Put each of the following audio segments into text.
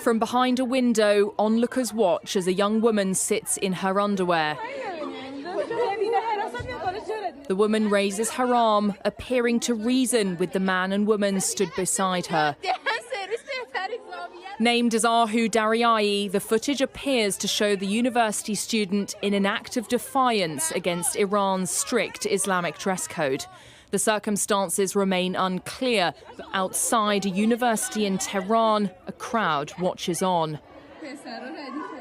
From behind a window, onlookers watch as a young woman sits in her underwear. The woman raises her arm, appearing to reason with the man and woman stood beside her. Named as Ahu Daryai, the footage appears to show the university student in an act of defiance against Iran's strict Islamic dress code. The circumstances remain unclear, but outside a university in Tehran, a crowd watches on.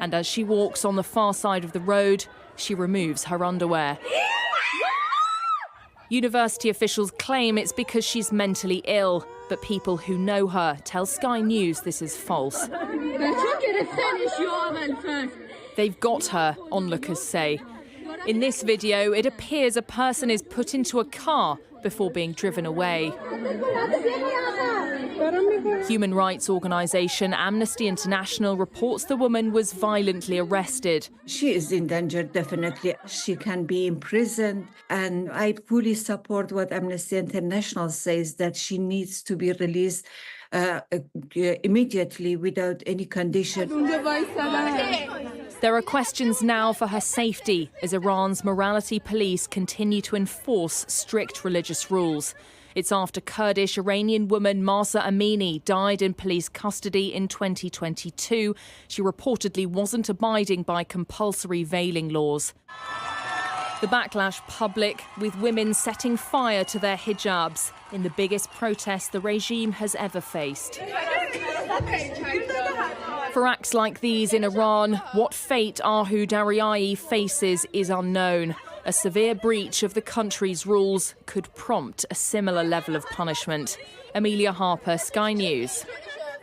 And as she walks on the far side of the road, she removes her underwear. University officials claim it's because she's mentally ill, but people who know her tell Sky News this is false. They've got her, onlookers say. In this video, it appears a person is put into a car before being driven away. Human rights organisation Amnesty International reports the woman was violently arrested. She is in danger, definitely. She can be imprisoned, and I fully support what Amnesty International says, that she needs to be released immediately without any condition. There are questions now for her safety as Iran's morality police continue to enforce strict religious rules. It's after Kurdish Iranian woman Mahsa Amini died in police custody in 2022. She reportedly wasn't abiding by compulsory veiling laws. The backlash public, with women setting fire to their hijabs in the biggest protest the regime has ever faced. For acts like these in Iran, what fate Ahu Daryai faces is unknown. A severe breach of the country's rules could prompt a similar level of punishment. Amelia Harper, Sky News.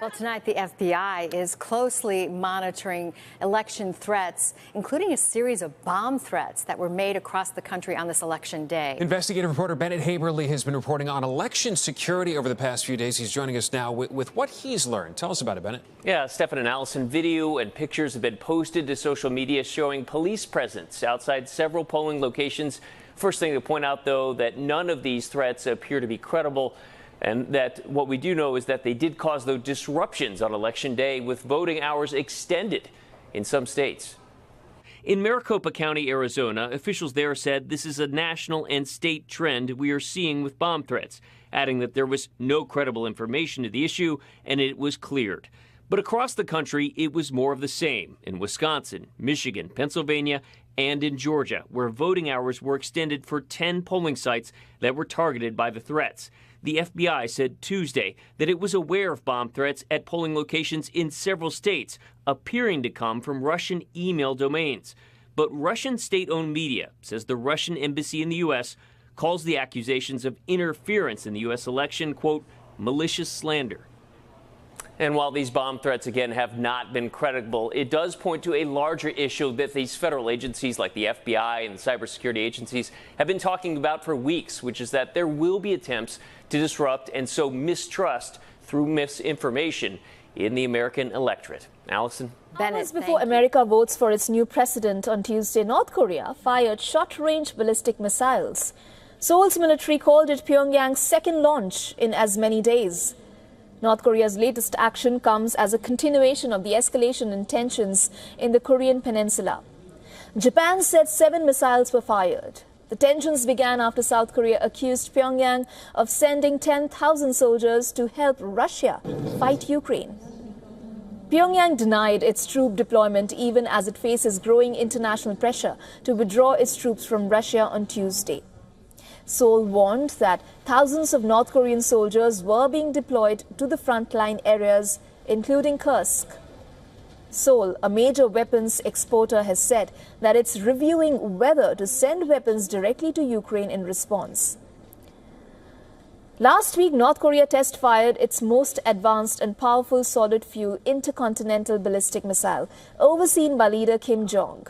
Well, tonight the FBI is closely monitoring election threats, including a series of bomb threats that were made across the country on this election day. Investigative reporter Bennett Haberly has been reporting on election security over the past few days. He's joining us now with what he's learned. Tell us about it, Bennett. Yeah, Stefan and Allison, video and pictures have been posted to social media showing police presence outside several polling locations. First thing to point out, though, that none of these threats appear to be credible. And that what we do know is that they did cause those disruptions on Election Day, with voting hours extended in some states. In Maricopa County, Arizona, officials there said this is a national and state trend we are seeing with bomb threats, adding that there was no credible information to the issue and it was cleared. But across the country, it was more of the same in Wisconsin, Michigan, Pennsylvania, and in Georgia, where voting hours were extended for 10 polling sites that were targeted by the threats. The FBI said Tuesday that it was aware of bomb threats at polling locations in several states, appearing to come from Russian email domains. But Russian state-owned media says the Russian embassy in the U.S. calls the accusations of interference in the U.S. election, quote, malicious slander. And while these bomb threats, again, have not been credible, it does point to a larger issue that these federal agencies like the FBI and the cybersecurity agencies have been talking about for weeks, which is that there will be attempts to disrupt and sow mistrust through misinformation in the American electorate. Allison? Hours before America votes for its new president on Tuesday, North Korea fired short-range ballistic missiles. Seoul's military called it Pyongyang's second launch in as many days. North Korea's latest action comes as a continuation of the escalation in tensions in the Korean peninsula. Japan said 7 missiles were fired. The tensions began after South Korea accused Pyongyang of sending 10,000 soldiers to help Russia fight Ukraine. Pyongyang denied its troop deployment even as it faces growing international pressure to withdraw its troops from Russia on Tuesday. Seoul warned that thousands of North Korean soldiers were being deployed to the frontline areas, including Kursk. Seoul, a major weapons exporter, has said that it's reviewing whether to send weapons directly to Ukraine in response. Last week, North Korea test-fired its most advanced and powerful solid-fuel intercontinental ballistic missile, overseen by leader Kim Jong.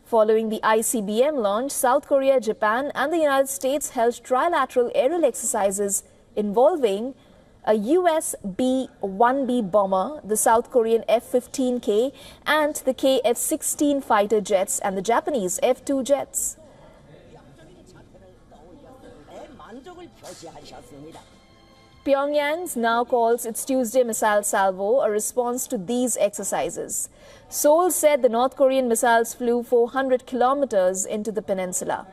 Following the ICBM launch, South Korea, Japan and the United States held trilateral aerial exercises involving a US B-1B bomber, the South Korean F-15K and the KF-16 fighter jets and the Japanese F-2 jets. Pyongyang now calls its Tuesday missile salvo a response to these exercises. Seoul said the North Korean missiles flew 400 kilometers into the peninsula.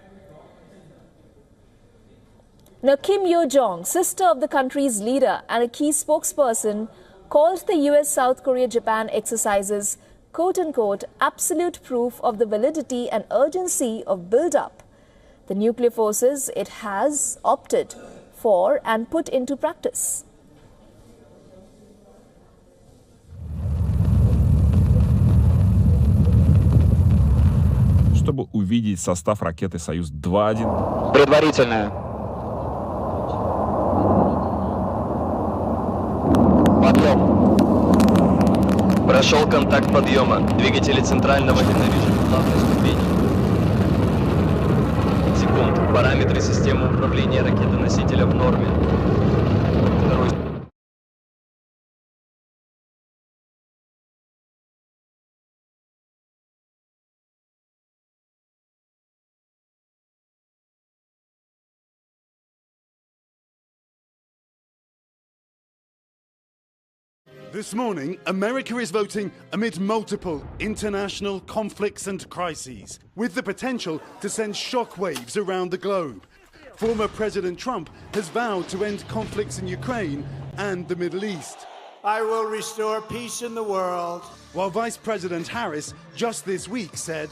Now, Kim Yo-jong, sister of the country's leader and a key spokesperson, called the US-South Korea-Japan exercises, quote-unquote, absolute proof of the validity and urgency of build-up. The nuclear forces it has opted for and put into practice. Чтобы увидеть состав ракеты «Союз-2.1». Предварительная. Подъем. Прошел контакт подъема. Двигатели центрального ненавижу главной ступени. Секунд. Параметры системы управления ракетоносителя в норме. Второй. This morning, America is voting amid multiple international conflicts and crises, with the potential to send shockwaves around the globe. Former President Trump has vowed to end conflicts in Ukraine and the Middle East. I will restore peace in the world. While Vice President Harris just this week said,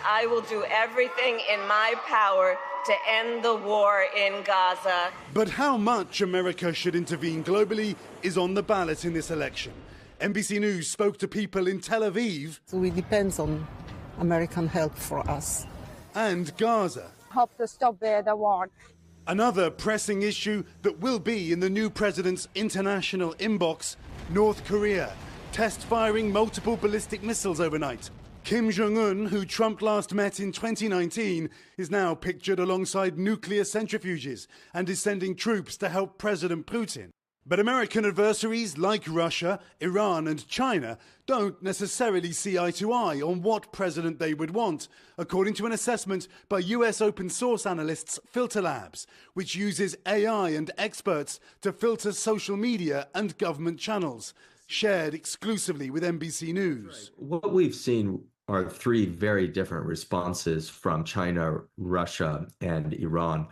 I will do everything in my power to end the war in Gaza. But how much America should intervene globally is on the ballot in this election. NBC News spoke to people in Tel Aviv. So it depends on American help for us. And Gaza. Hope to stop the war. Another pressing issue that will be in the new president's international inbox, North Korea, test-firing multiple ballistic missiles overnight. Kim Jong-un, who Trump last met in 2019, is now pictured alongside nuclear centrifuges and is sending troops to help President Putin. But American adversaries like Russia, Iran and China don't necessarily see eye to eye on what president they would want, according to an assessment by US open source analysts Filter Labs, which uses AI and experts to filter social media and government channels, shared exclusively with NBC News. What we've seen are three very different responses from China, Russia, and Iran.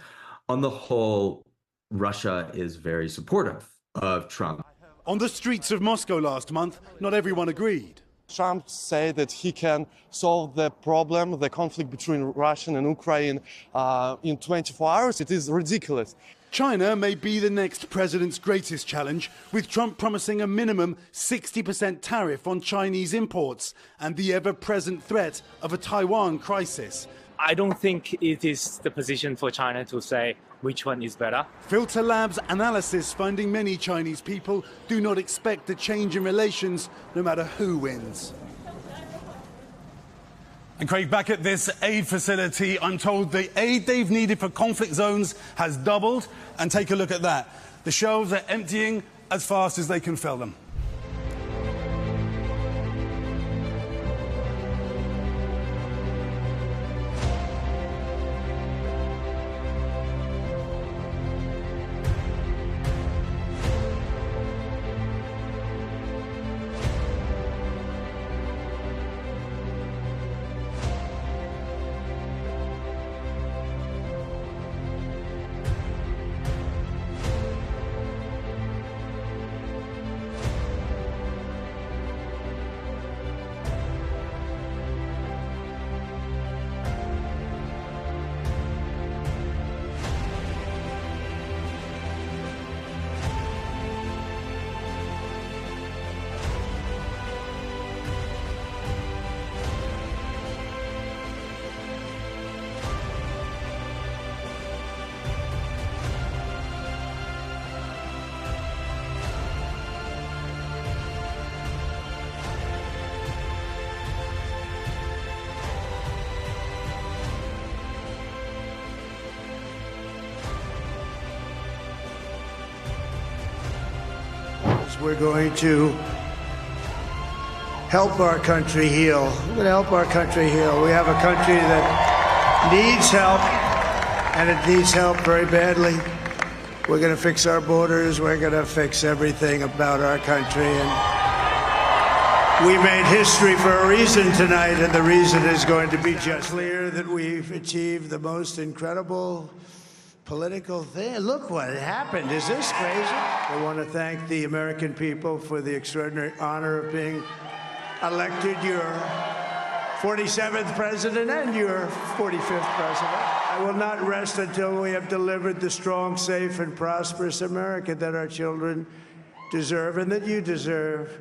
On the whole, Russia is very supportive of Trump. On the streets of Moscow last month, not everyone agreed. Trump said that he can solve the problem, the conflict between Russia and Ukraine in 24 hours. It is ridiculous. China may be the next president's greatest challenge, with Trump promising a minimum 60% tariff on Chinese imports and the ever-present threat of a Taiwan crisis. I don't think it is the position for China to say which one is better. Filter Labs analysis finding many Chinese people do not expect a change in relations no matter who wins. And Craig, back at this aid facility, I'm told the aid they've needed for conflict zones has doubled. And take a look at that. The shelves are emptying as fast as they can fill them. We're going to help our country heal. We're going to help our country heal. We have a country that needs help, and it needs help very badly. We're going to fix our borders. We're going to fix everything about our country. And we made history for a reason tonight, and the reason is going to be just clear that we've achieved the most incredible political thing. Look what happened. Is this crazy? I want to thank the American people for the extraordinary honor of being elected your 47th president and your 45th president. I will not rest until we have delivered the strong, safe, and prosperous America that our children deserve and that you deserve.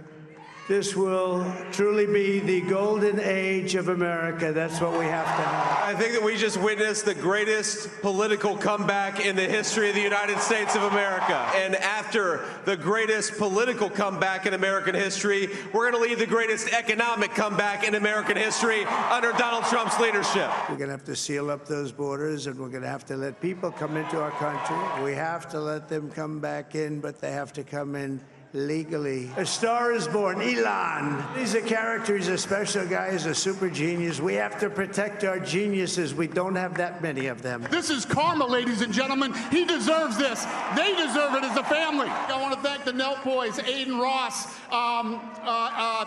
This will truly be the golden age of America. That's what we have to have. I think that we just witnessed the greatest political comeback in the history of the United States of America. And after the greatest political comeback in American history, we're going to lead the greatest economic comeback in American history under Donald Trump's leadership. We're going to have to seal up those borders, and we're going to have to let people come into our country. We have to let them come back in, but they have to come in legally. A star is born, Elon. He's a character, he's a special guy, he's a super genius. We have to protect our geniuses. We don't have that many of them. This is karma, ladies and gentlemen. He deserves this. They deserve it as a family. I want to thank the Nelk boys, Aiden Ross,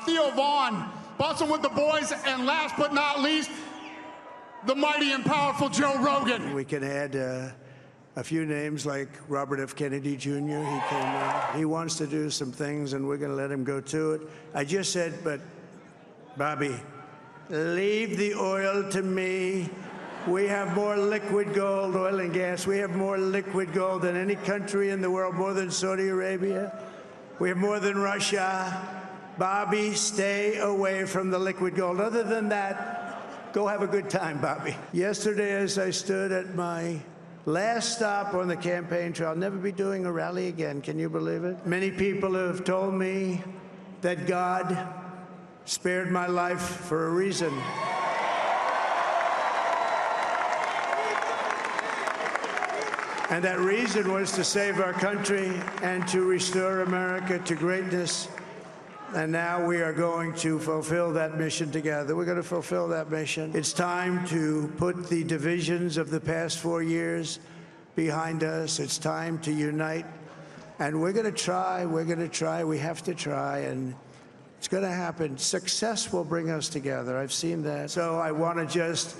Theo Vaughn, Bustin' with the Boys, and last but not least, the mighty and powerful Joe Rogan. We can add a few names like Robert F. Kennedy Jr. He wants to do some things, and we're going to let him go to it. I just said, but Bobby, leave the oil to me. We have more liquid gold, oil and gas. We have more liquid gold than any country in the world, more than Saudi Arabia. We have more than Russia. Bobby, stay away from the liquid gold. Other than that, go have a good time, Bobby. Yesterday, as I stood at my last stop on the campaign trail, I'll never be doing a rally again. Can you believe it? Many people have told me that God spared my life for a reason. And that reason was to save our country and to restore America to greatness. And now we are going to fulfill that mission together. We're going to fulfill that mission. It's time to put the divisions of the past 4 years behind us. It's time to unite. And we're going to try. We're going to try. We have to try. And it's going to happen. Success will bring us together. I've seen that. So I want to just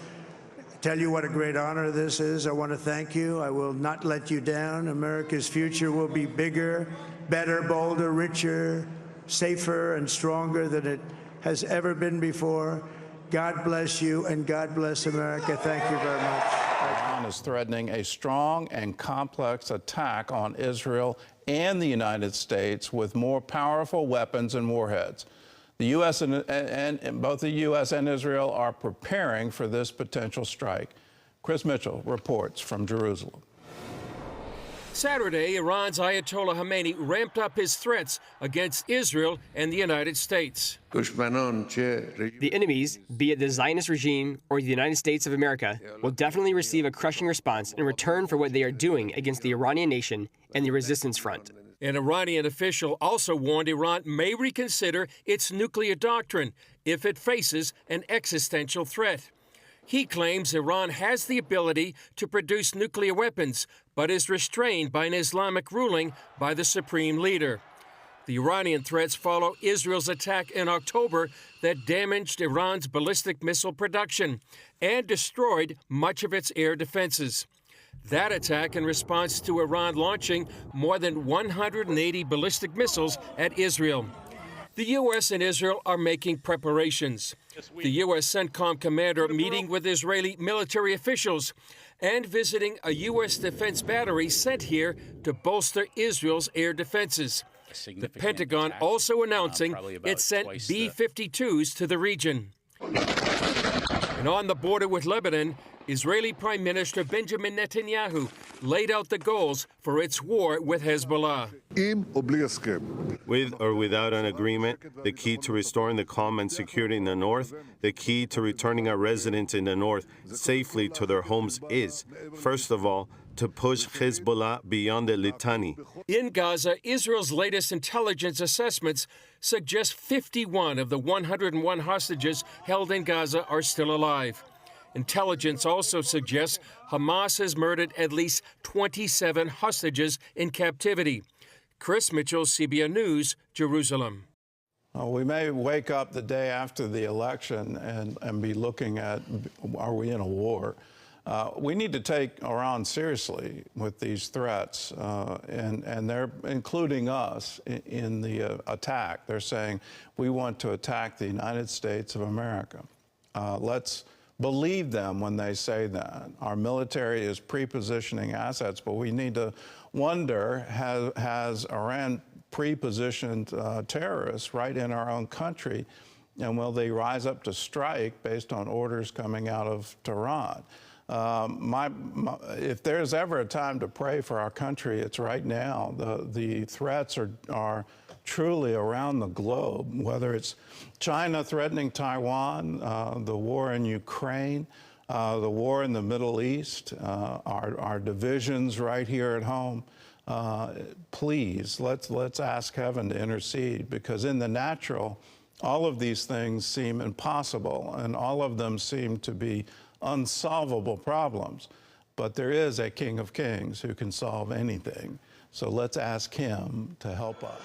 tell you what a great honor this is. I want to thank you. I will not let you down. America's future will be bigger, better, bolder, richer, safer and stronger than it has ever been before. God bless you, and God bless America. Thank you very much. Iran is threatening a strong and complex attack on Israel and the United States with more powerful weapons and warheads. The U.S. and both the U.S. and Israel are preparing for this potential strike. Chris Mitchell reports from Jerusalem. Saturday, Iran's Ayatollah Khamenei ramped up his threats against Israel and the United States. The enemies, be it the Zionist regime or the United States of America, will definitely receive a crushing response in return for what they are doing against the Iranian nation and the resistance front. An Iranian official also warned Iran may reconsider its nuclear doctrine if it faces an existential threat. He claims Iran has the ability to produce nuclear weapons, but is restrained by an Islamic ruling by the supreme leader. The Iranian threats follow Israel's attack in October that damaged Iran's ballistic missile production and destroyed much of its air defenses. That attack in response to Iran launching more than 180 ballistic missiles at Israel. The U.S. and Israel are making preparations. The U.S. CENTCOM commander meeting with Israeli military officials and visiting a U.S. defense battery sent here to bolster Israel's air defenses. The Pentagon also announcing it sent B-52s to the region. And on the border with Lebanon, Israeli Prime Minister Benjamin Netanyahu laid out the goals for its war with Hezbollah. With or without an agreement, the key to restoring the calm and security in the north, the key to returning our residents in the north safely to their homes is, first of all, to push Hezbollah beyond the Litani. In Gaza, Israel's latest intelligence assessments suggest 51 of the 101 hostages held in Gaza are still alive. Intelligence also suggests Hamas has murdered at least 27 hostages in captivity. Chris Mitchell, CBN News, Jerusalem. We may wake up the day after the election and be looking at, are we in a war? We need to take Iran seriously with these threats, and they're including us in the attack. They're saying we want to attack the United States of America. Let's believe them when they say that. Our military is pre-positioning assets, but we need to wonder, has Iran pre-positioned terrorists right in our own country, and will they rise up to strike based on orders coming out of Tehran? If there's ever a time to pray for our country, it's right now. The threats are truly around the globe, whether it's China threatening Taiwan, the war in Ukraine, the war in the Middle East, our divisions right here at home. Please, let's ask heaven to intercede, because in the natural, all of these things seem impossible, and all of them seem to be unsolvable problems. But there is a King of Kings who can solve anything. So let's ask him to help us.